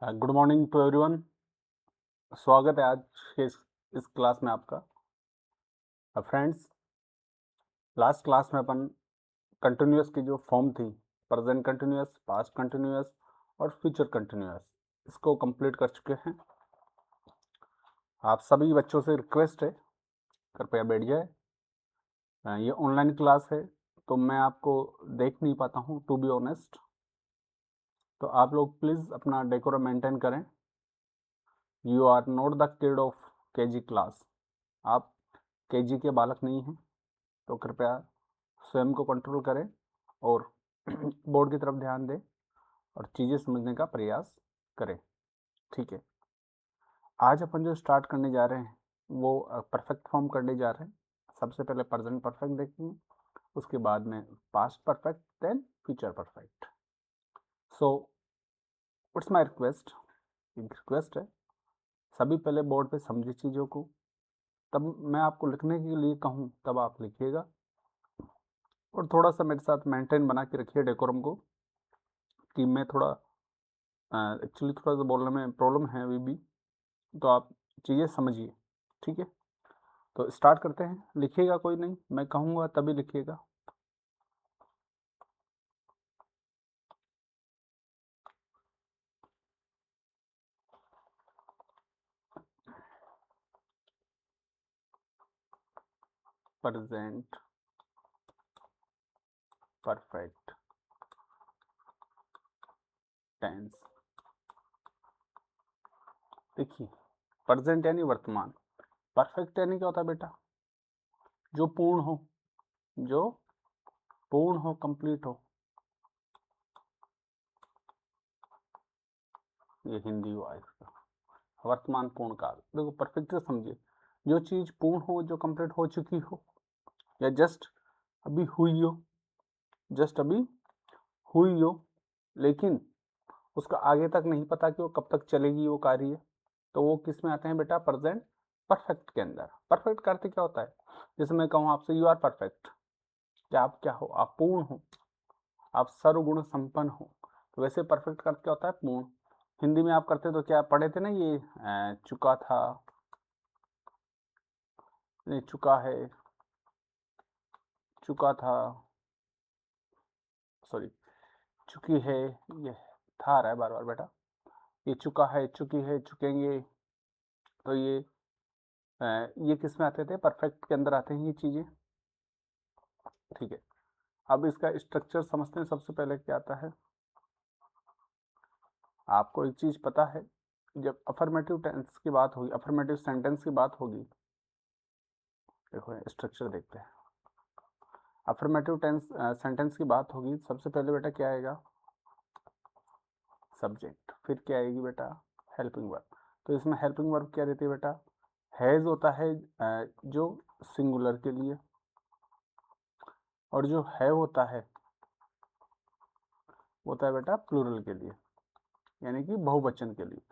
Good morning to everyone. स्वागत है आज के इस क्लास में आपका। फ्रेंड्स, लास्ट क्लास में अपन कंटिन्यूअस की जो फॉर्म थी, प्रेजेंट कंटिन्यूअस, पास्ट कंटिन्यूअस और फ्यूचर कंटिन्यूअस, इसको कंप्लीट कर चुके हैं। आप सभी बच्चों से रिक्वेस्ट है, कृपया बैठ जाए। ये ऑनलाइन क्लास है तो मैं आपको देख नहीं पाता हूँ, टू बी ऑनेस्ट। तो आप लोग प्लीज़ अपना डेकोरम मेंटेन करें। You are not the kid of KG class. आप केजी के बालक नहीं हैं, तो कृपया स्वयं को कंट्रोल करें और बोर्ड की तरफ ध्यान दें और चीज़ें समझने का प्रयास करें। ठीक है, आज अपन जो स्टार्ट करने जा रहे हैं वो परफेक्ट फॉर्म करने जा रहे हैं। सबसे पहले प्रेजेंट परफेक्ट देखेंगे, उसके बाद में past perfect, then future perfect. So it's my request, एक रिक्वेस्ट है, सभी पहले बोर्ड पे समझे चीज़ों को, तब मैं आपको लिखने के लिए कहूँ तब आप लिखिएगा। और थोड़ा सा मेरे साथ मेंटेन बना के रखिए डेकोरम को, कि मैं थोड़ा एक्चुअली थोड़ा सा बोलने में प्रॉब्लम है अभी भी, तो आप चीज़ें समझिए। ठीक है, तो स्टार्ट करते हैं। लिखिएगा, कोई नहीं, मैं कहूँगा तभी लिखिएगा। Present perfect tense. देखिए, प्रेजेंट यानी वर्तमान, परफेक्ट यानी क्या होता है बेटा? जो पूर्ण हो, जो पूर्ण हो, कंप्लीट हो। ये हिंदी हुआ इसका। वर्तमान पूर्ण काल। देखो, परफेक्ट से समझिए, जो चीज़ पूर्ण हो, जो कंप्लीट हो चुकी हो, या जस्ट अभी हुई हो, जस्ट अभी हुई हो, लेकिन उसका आगे तक नहीं पता कि वो कब तक चलेगी वो कार्य, तो वो किस में आते हैं बेटा? प्रेजेंट परफेक्ट के अंदर। परफेक्ट का अर्थ क्या होता है? जैसे मैं कहूँ आपसे, यू आर परफेक्ट, क्या आप क्या हो? आप पूर्ण हो, आप सर्वगुण संपन्न हो। तो वैसे परफेक्ट का अर्थ क्या होता है? पूर्ण। हिंदी में आप करते तो क्या पढ़े थे ना, ये चुका था, नहीं चुका है, चुका था, सॉरी, चुकी है, ये था आ रहा है बार बार बेटा। ये चुका है, चुकी है, चुकेंगे, तो ये किस में आते थे? परफेक्ट के अंदर आते हैं ये चीज़ें। ठीक है, अब इसका स्ट्रक्चर समझते हैं। सबसे पहले क्या आता है, आपको एक चीज़ पता है, जब अफर्मेटिव टेंस की बात होगी, अफर्मेटिव सेंटेंस की बात होगी, देखो स्ट्रक्चर देखते हैं। अफर्मेटिव टेंस सेंटेंस की बात होगी, सबसे पहले बेटा क्या आएगा? सब्जेक्ट। फिर क्या आएगी बेटा? Helping verb. तो इसमें हेल्पिंग वर्ब क्या देती है बेटा? हैज़ होता है जो सिंगुलर के लिए, और जो है होता है बेटा प्लूरल के लिए, यानी कि बहुवचन के लिए।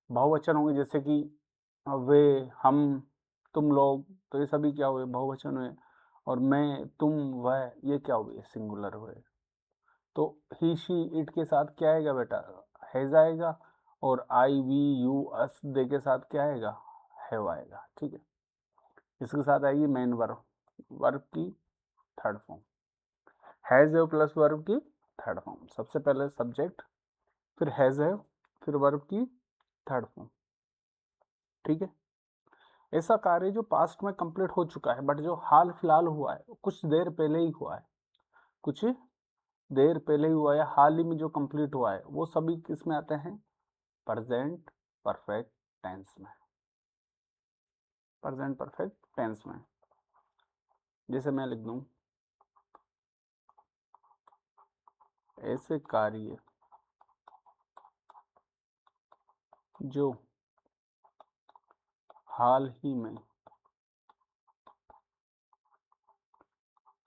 बहुवचन होंगे जैसे कि वे, हम, तुम लोग, तो ये सभी क्या हुए? बहुवचन हुए। और मैं, तुम, वह, ये क्या हुए? सिंगुलर हुए। तो ही, शी, इट के साथ क्या आएगा बेटा? हैज आएगा। और आई, वी, यू, अस, दे के साथ क्या आएगा? हैव आएगा। ठीक है, इसके साथ आएगी मेन वर्ब, वर्ब की third form, has have plus verb की थर्ड फॉर्म। सबसे पहले सब्जेक्ट, फिर हैज हैव, फिर वर्ब की थर्ड फॉर्म। ठीक है, ऐसा कार्य जो पास्ट में कंप्लीट हो चुका है, बट जो हाल फिलहाल हुआ है, कुछ देर पहले ही हुआ है, कुछ देर पहले ही हुआ है, हाल ही में जो कंप्लीट हुआ है, वो सभी किस में आते हैं? प्रेजेंट परफेक्ट टेंस में। प्रेजेंट परफेक्ट टेंस में, जैसे मैं लिख दूं, ऐसे कार्य जो हाल ही में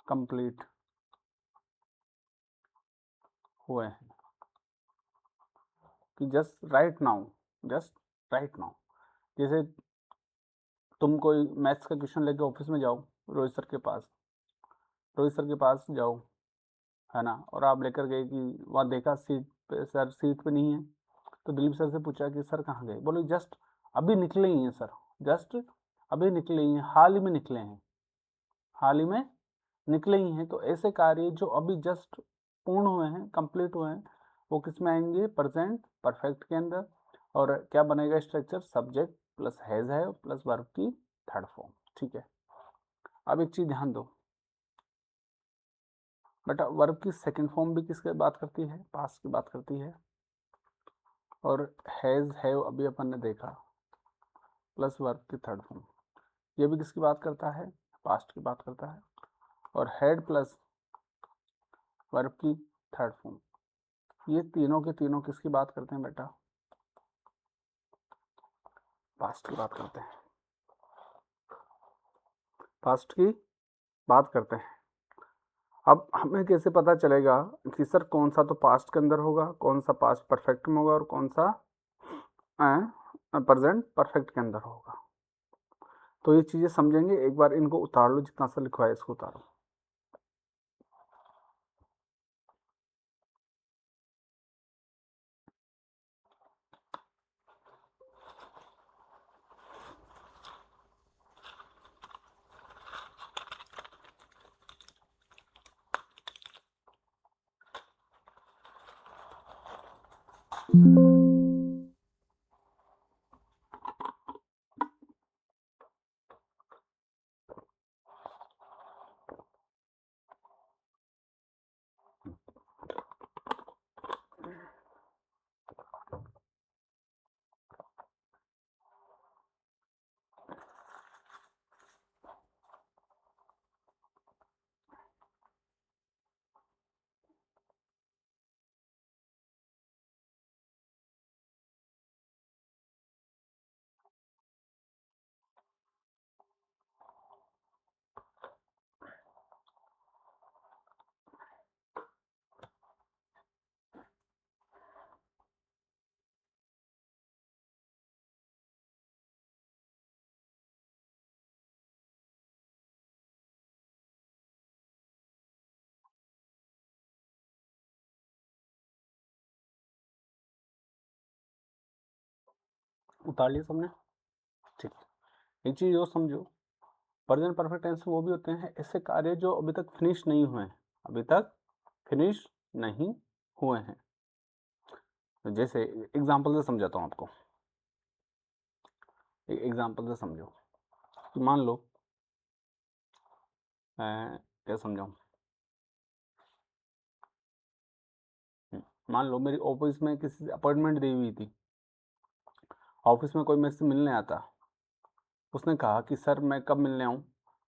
कंप्लीट हुए हैं, कि just right now, just right now. जैसे तुम कोई मैथ्स का क्वेश्चन लेके ऑफिस में जाओ, रोहित सर के पास, रोहित सर के पास जाओ, है ना, और आप लेकर गए कि वहाँ देखा सीट पे, सर सीट पे नहीं है, तो दिलीप सर से पूछा कि सर कहाँ गए, बोले जस्ट अभी निकले ही हैं सर, जस्ट अभी निकले ही हैं, हाल ही में निकले हैं, हाल ही में निकले ही हैं। तो ऐसे कार्य जो अभी जस्ट पूर्ण हुए हैं, कंप्लीट हुए हैं, वो किस में आएंगे, प्रेजेंट परफेक्ट के अंदर। और क्या बनेगा स्ट्रक्चर, सब्जेक्ट प्लस हैज है प्लस वर्ब की थर्ड फॉर्म। ठीक है, अब एक चीज ध्यान दो बेटा, वर्ब की सेकंड फॉर्म भी किसकी बात करती है, पास्ट की बात करती है। और हैज है अभी अपन ने देखा, प्लस वर्ब की थर्ड फॉर्म, ये भी किसकी बात करता है, पास्ट की बात करता है। और हेड प्लस वर्ब की थर्ड फॉर्म, ये तीनों के तीनों किसकी बात करते हैं बेटा, पास्ट की बात करते हैं, पास्ट की बात करते हैं। अब हमें कैसे पता चलेगा कि सर कौन सा तो पास्ट के अंदर होगा, कौन सा पास्ट परफेक्ट में होगा और कौन सा प्रेजेंट परफेक्ट के अंदर होगा। तो ये चीज़ें समझेंगे, एक बार इनको उतार लो, जितना सा लिखवा है इसको उतारो। उतार लिया सबने, ठीक। एक चीज़ और समझो, प्रेजेंट परफेक्ट टेंस वो भी होते हैं ऐसे कार्य जो अभी तक फिनिश नहीं हुए हैं, अभी तक फिनिश नहीं हुए हैं। तो जैसे एग्जांपल से समझाता हूँ आपको, एक एग्जांपल से समझो कि मान लो क्या समझाऊँ, मान लो मेरी ऑफिस में किसी से अपॉइंटमेंट दी हुई थी, ऑफिस में कोई मेरे से मिलने आता, उसने कहा कि सर मैं कब मिलने आऊँ,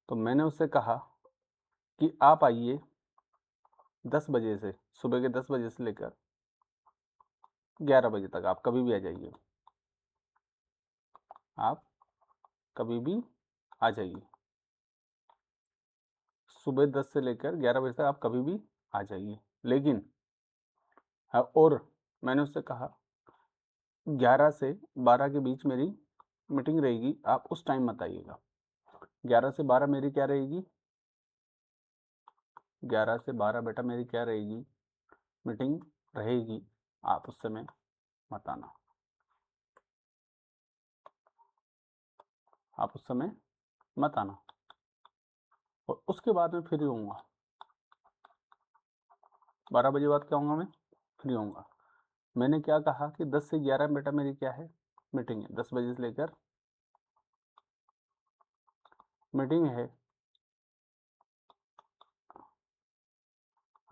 तो मैंने उससे कहा कि आप आइए 10 बजे से, सुबह के 10 बजे से लेकर 11 बजे तक, आप कभी भी आ जाइए, आप कभी भी आ जाइए, सुबह 10 से लेकर 11 बजे तक आप कभी भी आ जाइए। लेकिन और मैंने उससे कहा 11 से 12 के बीच मेरी मीटिंग रहेगी, आप उस टाइम मत आइएगा। 11 से 12 मेरी क्या रहेगी, 11 से 12 बेटा मेरी क्या रहेगी, मीटिंग रहेगी, आप उस समय मत आना, आप उस समय मत आना। और उसके बाद मैं फ्री होऊंगा, 12 बजे बाद क्या होऊंगा, मैं फ्री होऊंगा। मैंने क्या कहा कि 10 से 11 बेटा मेरी क्या है, मीटिंग है, 10 बजे से लेकर मीटिंग है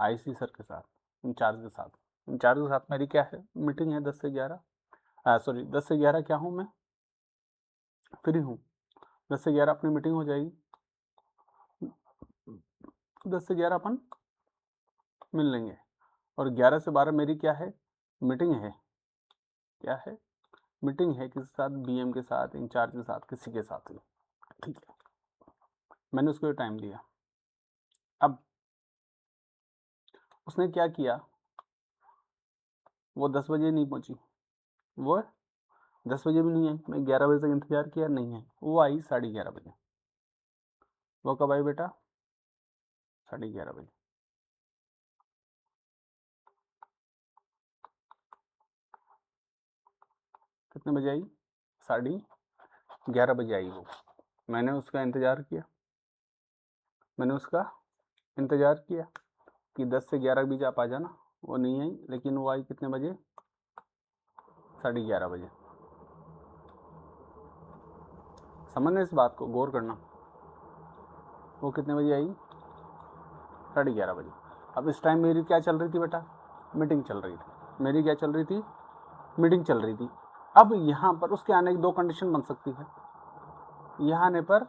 आईसी सर के साथ, इंचार्ज के साथ, इंचार्ज के साथ मेरी क्या है, मीटिंग है 10 से 11, सॉरी 10 से 11 क्या हूँ मैं, फ्री हूँ। 10 से 11 अपनी मीटिंग हो जाएगी, 10 से 11 अपन मिल लेंगे। और 11 से 12 मेरी क्या है, मीटिंग है, क्या है, मीटिंग है, किसके साथ, बीएम के साथ, इंचार्ज के साथ, किसी के साथ भी, ठीक है। मैंने उसको टाइम दिया। अब उसने क्या किया, वो 10 बजे नहीं पहुंची, वो 10 बजे भी नहीं आई, मैं 11 बजे तक इंतजार किया, नहीं है, वो आई 11:30 बजे। वो कब आई बेटा, 11:30 बजे। कितने बजे आई? 11:30 बजे आई वो। मैंने उसका इंतज़ार किया, कि 10 से 11 के बीच आप आ जाना। वो नहीं आई, लेकिन वो आई कितने बजे? 11:30 बजे। समझना इस बात को, गौर करना। वो कितने बजे आई? 11:30 बजे। अब इस टाइम मेरी क्या चल रही थी बेटा? मीटिंग चल रही थी। मेरी क्या चल रही थी? मीटिंग चल रही थी। अब यहाँ पर उसके आने की दो कंडीशन बन सकती है। यहाँ आने पर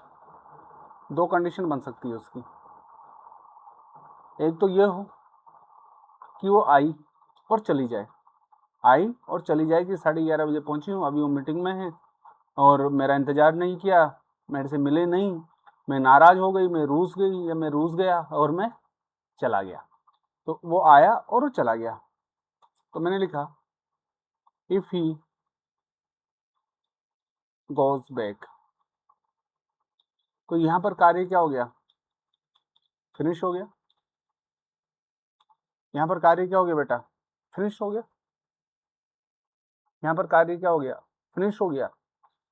दो कंडीशन बन सकती है उसकी। एक तो ये हो कि वो आई और चली जाए, कि 11:30 बजे पहुंची हूँ, अभी वो मीटिंग में है और मेरा इंतजार नहीं किया, मेरे से मिले नहीं, मैं नाराज हो गई, मैं रूस गई या मैं रूस गया और मैं चला गया। तो वो आया और वो चला गया। तो मैंने लिखा इफ ही गोज बैक। तो यहां पर कार्य क्या हो गया? फिनिश हो गया। यहां पर कार्य क्या हो गया बेटा? फिनिश हो गया। यहां पर कार्य क्या हो गया? फिनिश हो गया।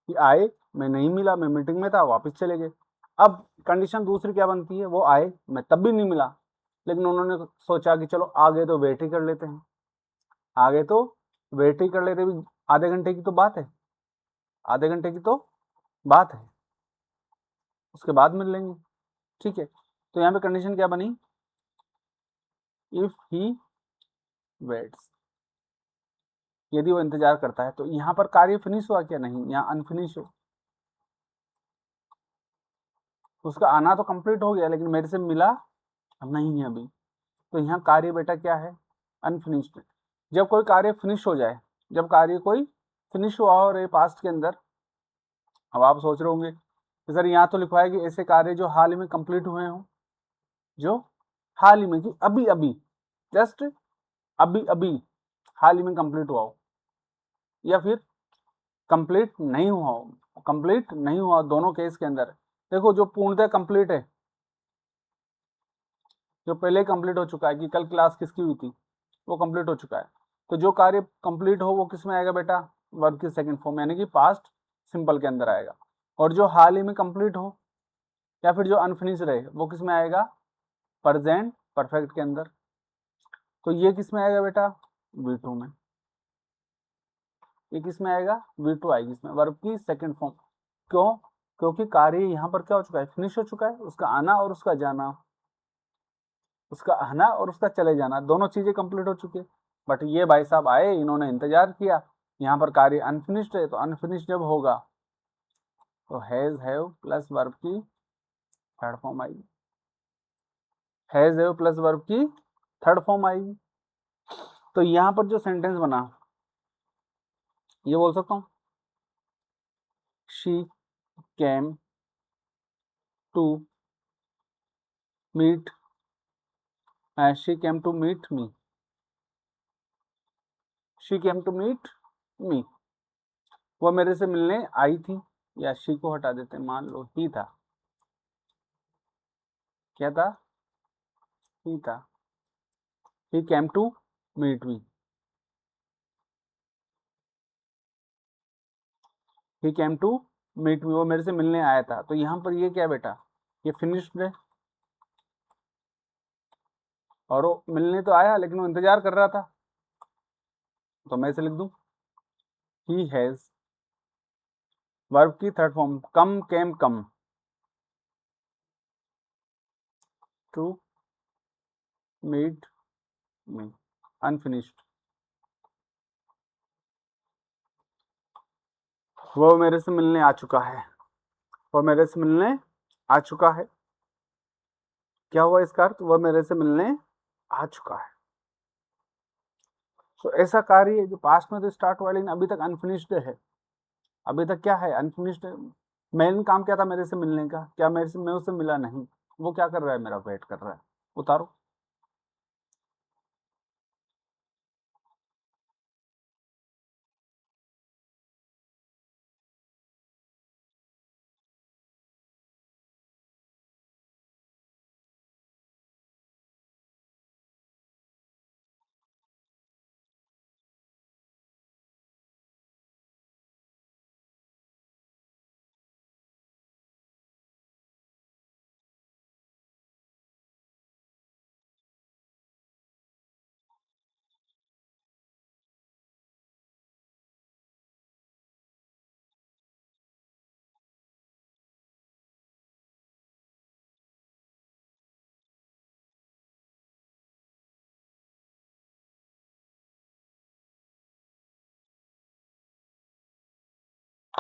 कि आए, मैं नहीं मिला, मैं मीटिंग में था, वापस चले गए। अब कंडीशन दूसरी क्या बनती है? वो आए, मैं तब भी नहीं मिला, लेकिन उन्होंने सोचा कि चलो आगे तो वेट ही कर लेते हैं, भी आधे घंटे की तो बात है, उसके बाद मिल लेंगे। ठीक है, तो यहाँ पे कंडीशन क्या बनी? इफ ही वेट्स, यदि वो इंतजार करता है। तो यहाँ पर कार्य फिनिश हुआ क्या? नहीं, यहाँ अनफिनिश है। उसका आना तो कंप्लीट हो गया, लेकिन मेरे से मिला नहीं है अभी। तो यहाँ कार्य बेटा क्या है? अनफिनिश्ड। जब कोई कार्य फिनिश हो जाए, फिनिश हुआ हो रहे पास्ट के अंदर, अब आप सोच रहे होंगे कि सर यहाँ तो लिखवा है कि ऐसे कार्य जो हाल ही में कंप्लीट हुए हों, जो हाल ही में, कि अभी अभी, जस्ट अभी अभी हाल ही में कंप्लीट हुआ हो, या फिर कंप्लीट नहीं हुआ हो। दोनों केस के अंदर देखो, जो पूर्णतः कंप्लीट है, जो पहले कंप्लीट हो चुका है, कि कल क्लास किसकी हुई थी, वो कंप्लीट हो चुका है। तो जो कार्य कंप्लीट हो वो किस में आएगा बेटा? वर्ब की सेकंड फॉर्म, यानी कि पास्ट सिंपल के अंदर आएगा। और जो हाल ही में कंप्लीट हो या फिर जो अनफिनिश रहे, वो किस में आएगा? प्रेजेंट परफेक्ट के अंदर। तो ये किस में आएगा बेटा? V2 में। ये किस में आएगा? V2 आएगी इसमें, वर्ब की सेकंड फॉर्म। क्यों? क्योंकि कार्य यहाँ पर क्या हो चुका है? फिनिश हो चुका है। उसका आना और उसका चले जाना, दोनों चीजें कंप्लीट हो चुकी है। बट ये भाई साहब आए, इन्होंने इंतजार किया, यहाँ पर कार्य अनफिनिश्ड है। तो अनफिनिश्ड जब होगा तो हैज हैव प्लस वर्ब की थर्ड फॉर्म आएगी। तो यहाँ पर जो सेंटेंस बना, ये बोल सकता हूँ, she came to meet me. वो मेरे से मिलने आई थी, या शी को हटा देते, मान लो ही था। क्या था? ही था। ही केम टू मीट मी। वो मेरे से मिलने आया था। तो यहाँ पर ये क्या बेटा? ये फिनिश्ड है। और वो मिलने तो आया, लेकिन वो इंतजार कर रहा था। तो मैं इसे लिख दूं, ही हैज, वर्ब की third form, come to meet me, unfinished. वो मेरे से मिलने आ चुका है। क्या हुआ इसका अर्थ? वो मेरे से मिलने आ चुका है। तो ऐसा कार्य है जो पास्ट में तो स्टार्ट हुआ, लेकिन अभी तक अनफिनिश्ड है। अभी तक क्या है? अनफिनिश्ड है। मेन काम क्या था मेरे से मिलने का? क्या मैं उससे मिला नहीं? वो क्या कर रहा है? मेरा वेट कर रहा है। उतारो।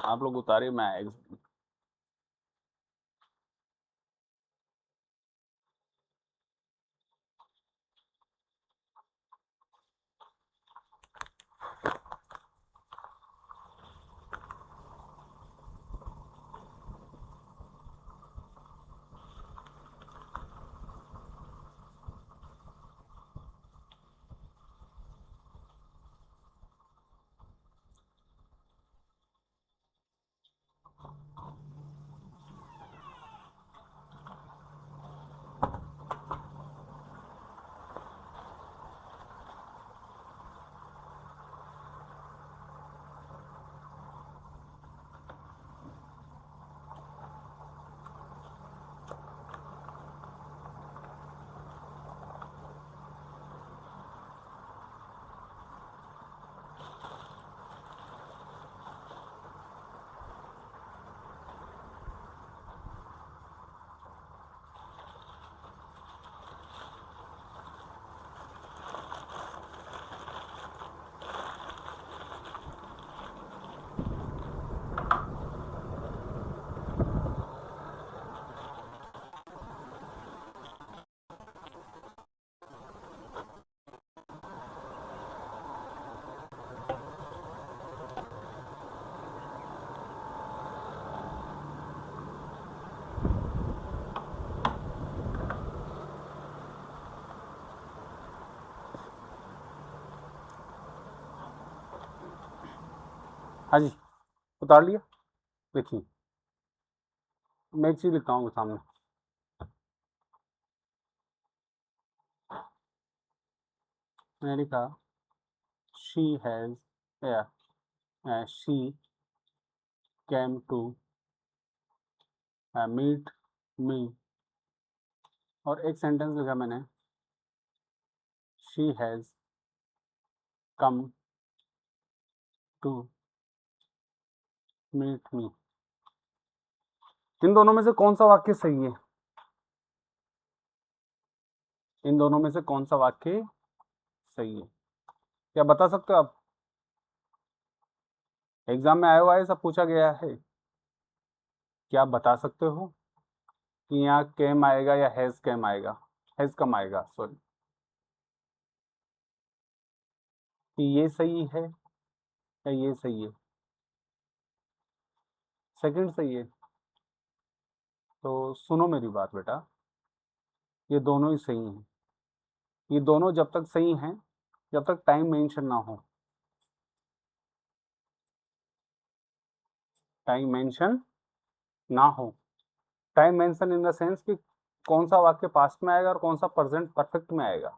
आप लोग उतारिए, मैं हाँ जी, उतार लिया। देखिए, मैं एक चीज लिखता हूँ सामने। मैंने लिखा शी हैज, या she came to meet me, और एक सेंटेंस लिखा मैंने, she has come to meet me. इन दोनों में से कौन सा वाक्य सही है? इन दोनों में से कौन सा वाक्य सही है? क्या बता सकते हो आप? एग्जाम में आया हुआ है, सब पूछा गया है। क्या आप बता सकते हो कि यहाँ कैम आएगा या हैज कैम आएगा, हैज कम आएगा, सॉरी, कि ये सही है या ये सही है? सेकंड सही है। तो सुनो मेरी बात बेटा, ये दोनों ही सही हैं। ये दोनों जब तक सही हैं, जब तक टाइम मेंशन ना हो। टाइम मेंशन ना हो। Time mention in the sense कि कौन सा वाक्य पास्ट में आएगा और कौन सा प्रेजेंट परफेक्ट में आएगा।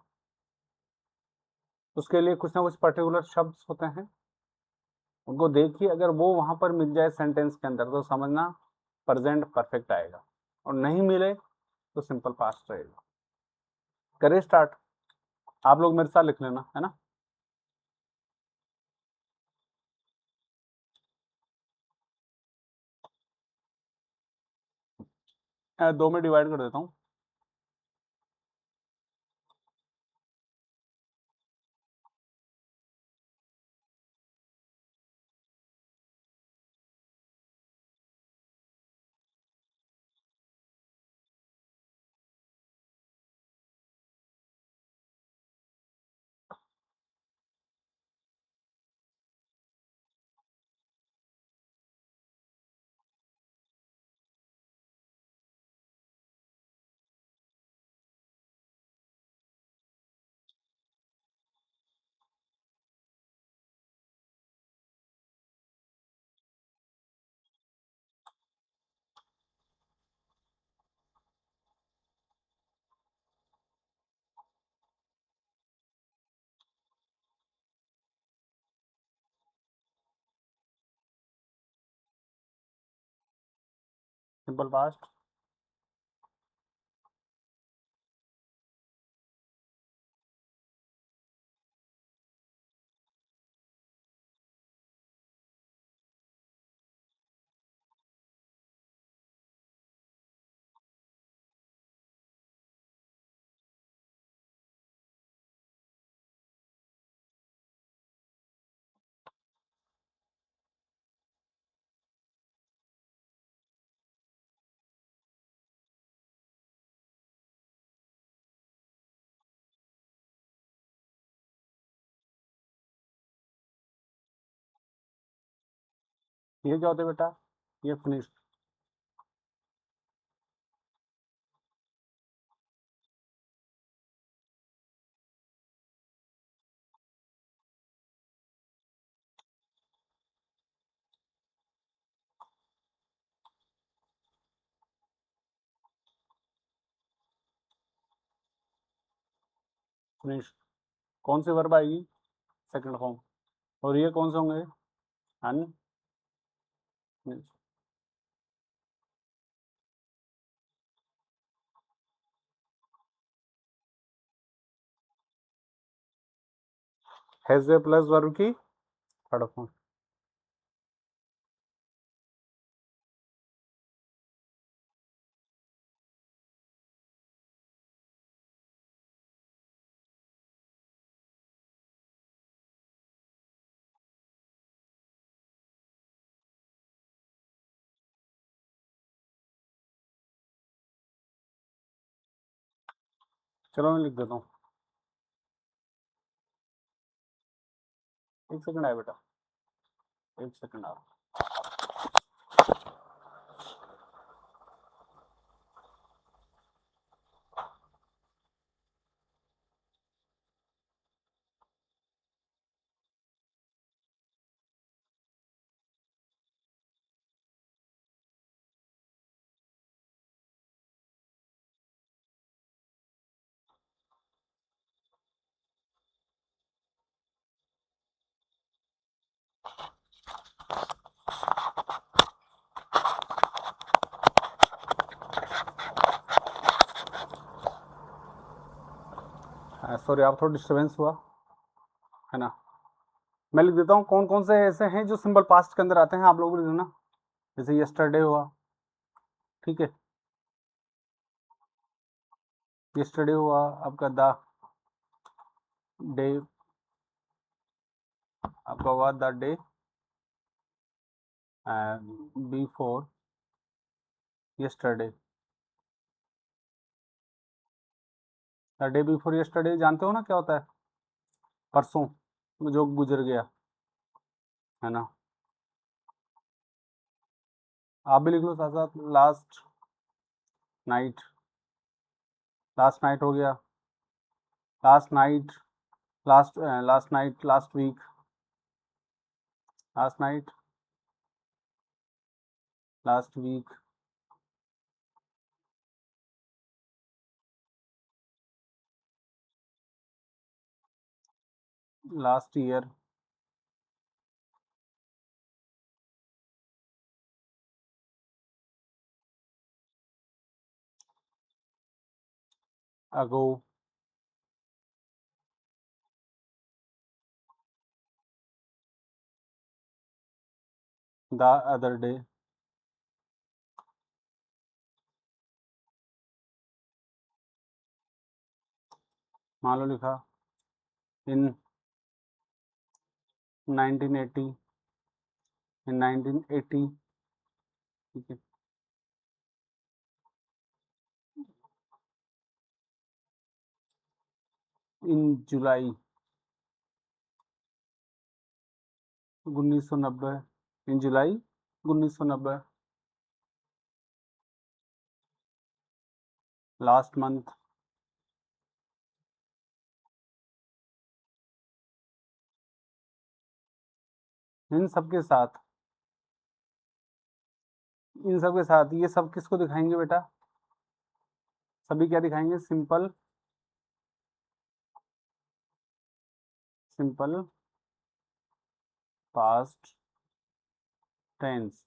उसके लिए कुछ ना कुछ पर्टिकुलर शब्द होते हैं, उनको देखिए, अगर वो वहां पर मिल जाए सेंटेंस के अंदर तो समझना प्रेजेंट परफेक्ट आएगा, और नहीं मिले तो सिंपल पास्ट रहेगा। करें स्टार्ट? आप लोग मेरे साथ लिख लेना, है ना। दो में डिवाइड कर देता हूँ। Simple past. ये क्या होता है बेटा, ये फिनिश्ड। फिनिश्ड कौन सी वर्ब आएगी, सेकंड फॉर्म। और ये कौन से होंगे, अन। हैज ए प्लस वर्ब की थर्ड फॉर्म। चलो मैं लिख देता हूँ, एक सेकंड आया बेटा, एक सेकंड आ। सॉरी, आप थोड़ा डिस्टर्बेंस हुआ है ना। मैं लिख देता हूँ कौन कौन से ऐसे हैं जो सिंपल पास्ट के अंदर आते हैं, आप लोग लिख देना। जैसे यस्टरडे हुआ, ठीक है, यस्टरडे हुआ आपका, द डे आपका हुआ, the day before yesterday. The day before yesterday जानते हो ना क्या होता है, परसों जो गुजर गया, है ना। आप भी लिख लो साथ साथ, लास्ट नाइट, लास्ट नाइट हो गया, last night, last night, last week, last night, last week, last year, ago, the other day, मान लो लिखा इन 1980, इन 1980, ठीक है, इन जुलाई 1990, इन जुलाई 1990, लास्ट मंथ, इन सब के साथ, इन सब के साथ ये सब किसको दिखाएंगे बेटा, सभी क्या दिखाएंगे, सिंपल, सिंपल पास्ट टेंस।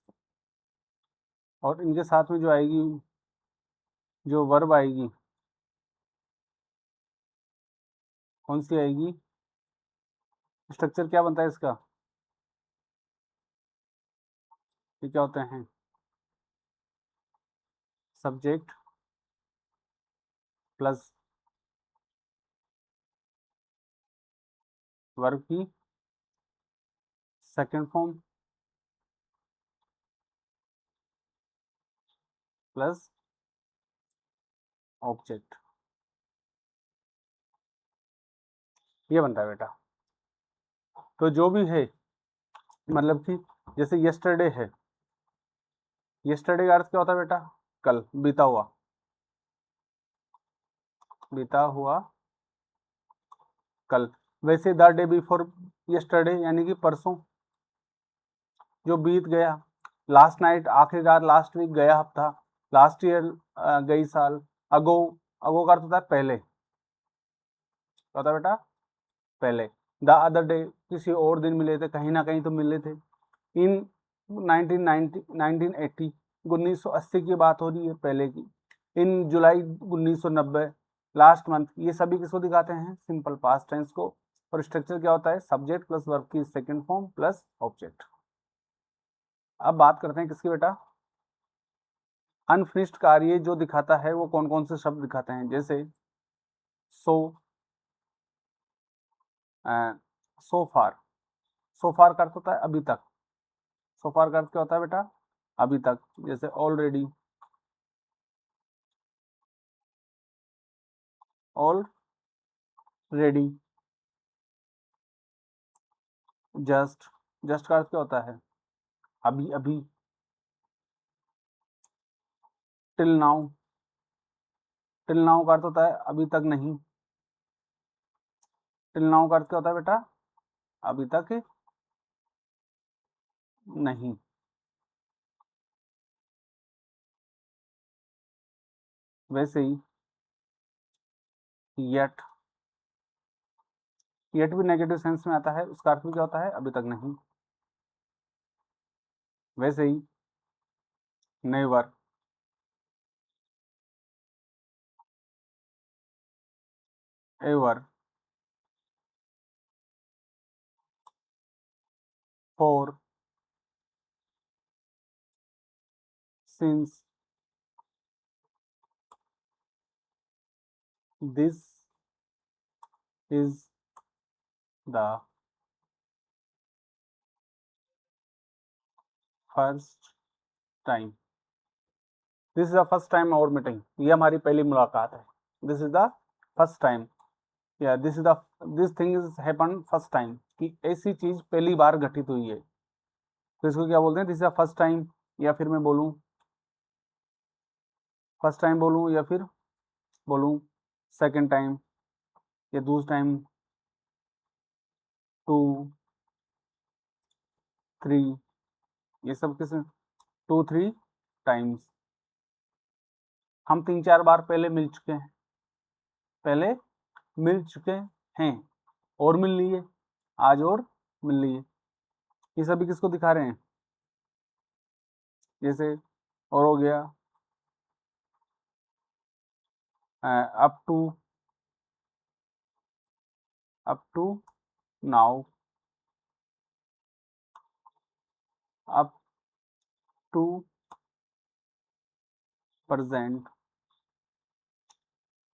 और इनके साथ में जो आएगी, जो वर्ब आएगी, कौन सी आएगी, स्ट्रक्चर क्या बनता है इसका, ये क्या होते हैं, सब्जेक्ट प्लस वर्ब की सेकंड फॉर्म प्लस ऑब्जेक्ट, ये बनता है बेटा। तो जो भी है, मतलब कि जैसे यस्टरडे है, यस्टरडे का अर्थ क्या होता है बेटा? कल, बीता हुआ, बीता हुआ कल। वैसे द डे बिफोर यस्टरडे यानी कि परसों, जो बीत गया। लास्ट नाइट, आखिरी रात, लास्ट वीक, गया हफ्ता, लास्ट ईयर, गई साल। अगो, अगो का अर्थ होता है पहले, क्या होता है बेटा? पहले। द अदर डे, किसी और दिन मिले थे, कहीं ना कहीं तो मिले थे। इन 1980, 1980 की बात हो रही है, पहले की। इन जुलाई 1990, लास्ट मंथ। ये सभी किसको दिखाते हैं? सिंपल पास्ट टेंस को। और स्ट्रक्चर क्या होता है? सब्जेक्ट प्लस वर्ब की सेकंड फॉर्म प्लस ऑब्जेक्ट। अब बात करते हैं किसकी बेटा? अनफिनिश्ड कार्य जो दिखाता है वो कौन कौन से शब्द दिखाते हैं? जैसे सो, सो फार। सो फार का अर्थ होता है अभी तक। सो फार का अर्थ क्या होता है बेटा? अभी तक। जैसे ऑलरेडी, ऑलरेडी। जस्ट, जस्ट का अर्थ क्या होता है? अभी अभी। टिल नाउ, टिल नाउ का अर्थ होता है अभी तक नहीं। टिल नाउ का अर्थ क्या होता है बेटा? अभी तक नहीं। वैसे ही येट, येट भी नेगेटिव सेंस में आता है, उसका अर्थ भी क्या होता है? अभी तक नहीं। वैसे ही never, ever, for, since, this is the first time. This is the first time our meeting, ये हमारी पहली मुलाकात है। This is the first time, या this is the, this thing is happen first time, कि ऐसी चीज पहली बार घटित हुई है। तो इसको क्या बोलते हैं? This is the first time. या फिर मैं बोलूं, फर्स्ट टाइम बोलूं, या फिर बोलूं सेकंड टाइम, या दूसरा टाइम, टू, थ्री, ये सब किस, टू थ्री टाइम्स। हम 3-4 बार पहले मिल चुके हैं, पहले मिल चुके हैं, और मिल लिए, आज और मिल लिए। ये सभी किसको दिखा रहे हैं? जैसे और हो गया up to, up to now, up to present,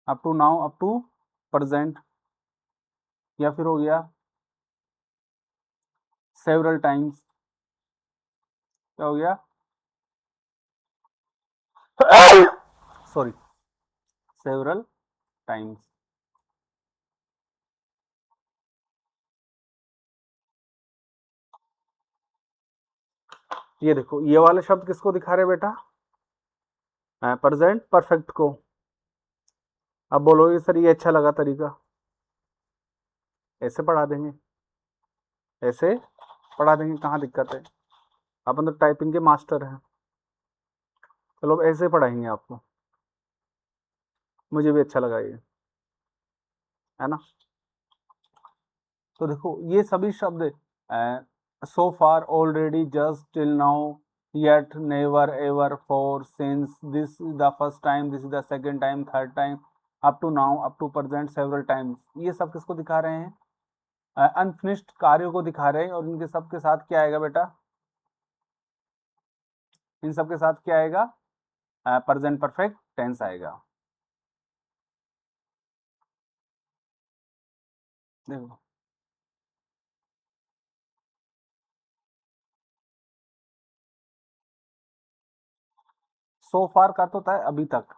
up to now, up to present. या फिर हो गया सेवरल टाइम्स। क्या हो गया? Sorry, several times. ये देखो, ये वाले शब्द किसको दिखा रहे बेटा? प्रेजेंट परफेक्ट को। अब बोलोगे सर ये अच्छा लगा तरीका, ऐसे पढ़ा देंगे, ऐसे पढ़ा देंगे, कहाँ दिक्कत है? अपन तो टाइपिंग के मास्टर हैं। चलो अब ऐसे पढ़ाएंगे आपको, मुझे भी अच्छा लगा ये, है ना? तो देखो ये सभी शब्द, so far, already, just, till now, yet, never, ever, for, since, this is the first time, this is the second time, third time, up to now, up to present, several times. ये सब किसको दिखा रहे हैं? Unfinished कार्यों को दिखा रहे हैं। और इनके सब के साथ क्या आएगा बेटा? इन सब के साथ क्या आएगा? प्रेजेंट परफेक्ट टेंस आएगा। देखो, सो फार का तो होता है अभी तक।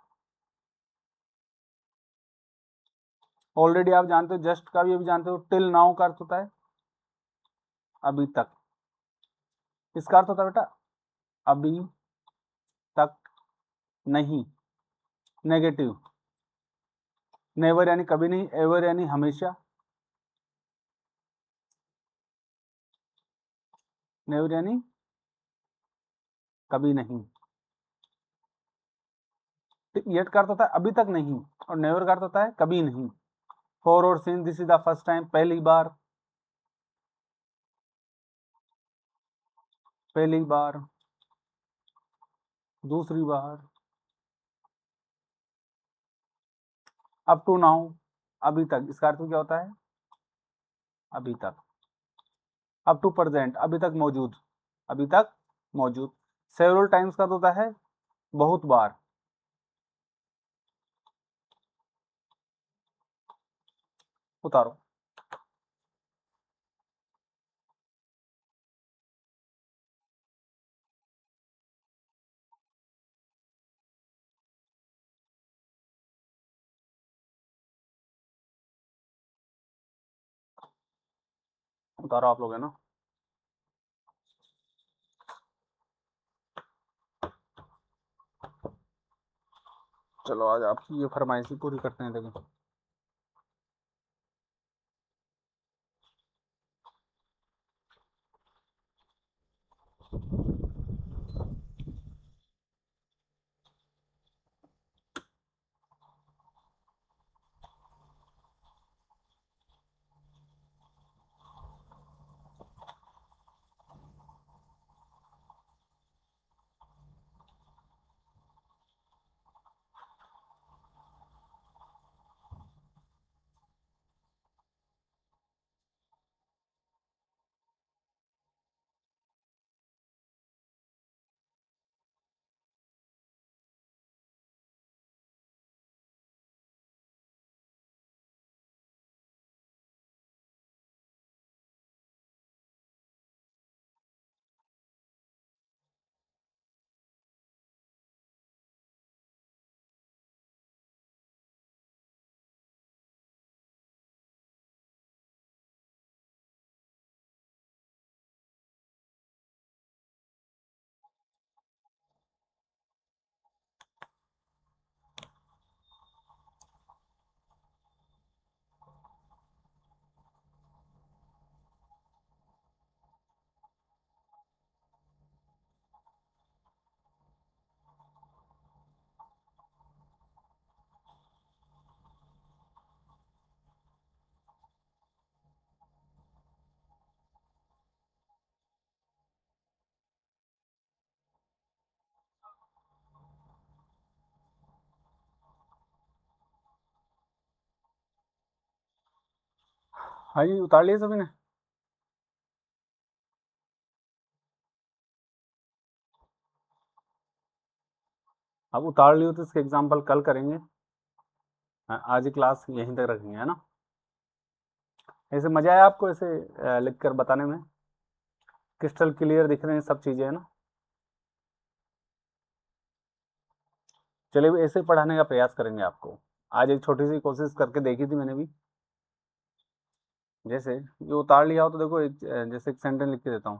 ऑलरेडी आप जानते हो, जस्ट का भी अभी जानते हो। टिल नाउ का अर्थ होता है अभी तक। इसका अर्थ होता है बेटा अभी तक नहीं, नेगेटिव। नेवर यानी कभी नहीं, एवर यानी हमेशा, नेवर यानी कभी नहीं। येट का अर्थ होता है अभी तक नहीं, और नेवर का अर्थ होता है कभी नहीं। फॉर और since, this is the first time, पहली बार, पहली बार, दूसरी बार। अप टू नाउ, अभी तक, इसका अर्थ क्या होता है अभी तक। अप टू प्रेजेंट, अभी तक मौजूद, अभी तक मौजूद। सेवरल टाइम्स का होता है बहुत बार। उतारो। उतारो आप लोग, है ना। चलो आज आपकी ये फरमाइश ही पूरी करते हैं। देखो हाँ जी, उतार लिए सभी ने। अब उतार लियो तो इसके एग्जाम्पल कल करेंगे। हाँ, आज ही क्लास यहीं तक रखेंगे, है ना। ऐसे मजा आया आपको ऐसे लिख कर बताने में? क्रिस्टल क्लियर दिख रहे हैं सब चीजें, है ना। चलिए ऐसे पढ़ाने का प्रयास करेंगे आपको। आज एक छोटी सी कोशिश करके देखी थी मैंने भी। जैसे ये उतार लिया हो तो देखो एक जैसे एक सेंटेंस लिख के देता हूँ।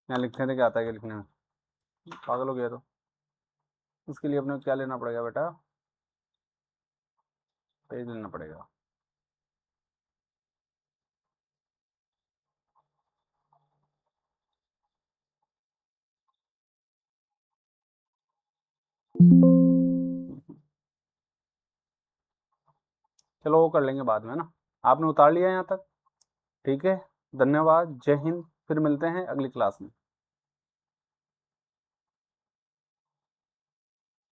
यहाँ लिखने से क्या आता है कि लिखने में पागल हो गया। तो इसके लिए अपने को क्या लेना पड़ेगा बेटा, पेज लेना पड़ेगा। चलो वो कर लेंगे बाद में, ना। आपने उतार लिया यहाँ तक, ठीक है। धन्यवाद, जय हिंद। फिर मिलते हैं अगली क्लास में।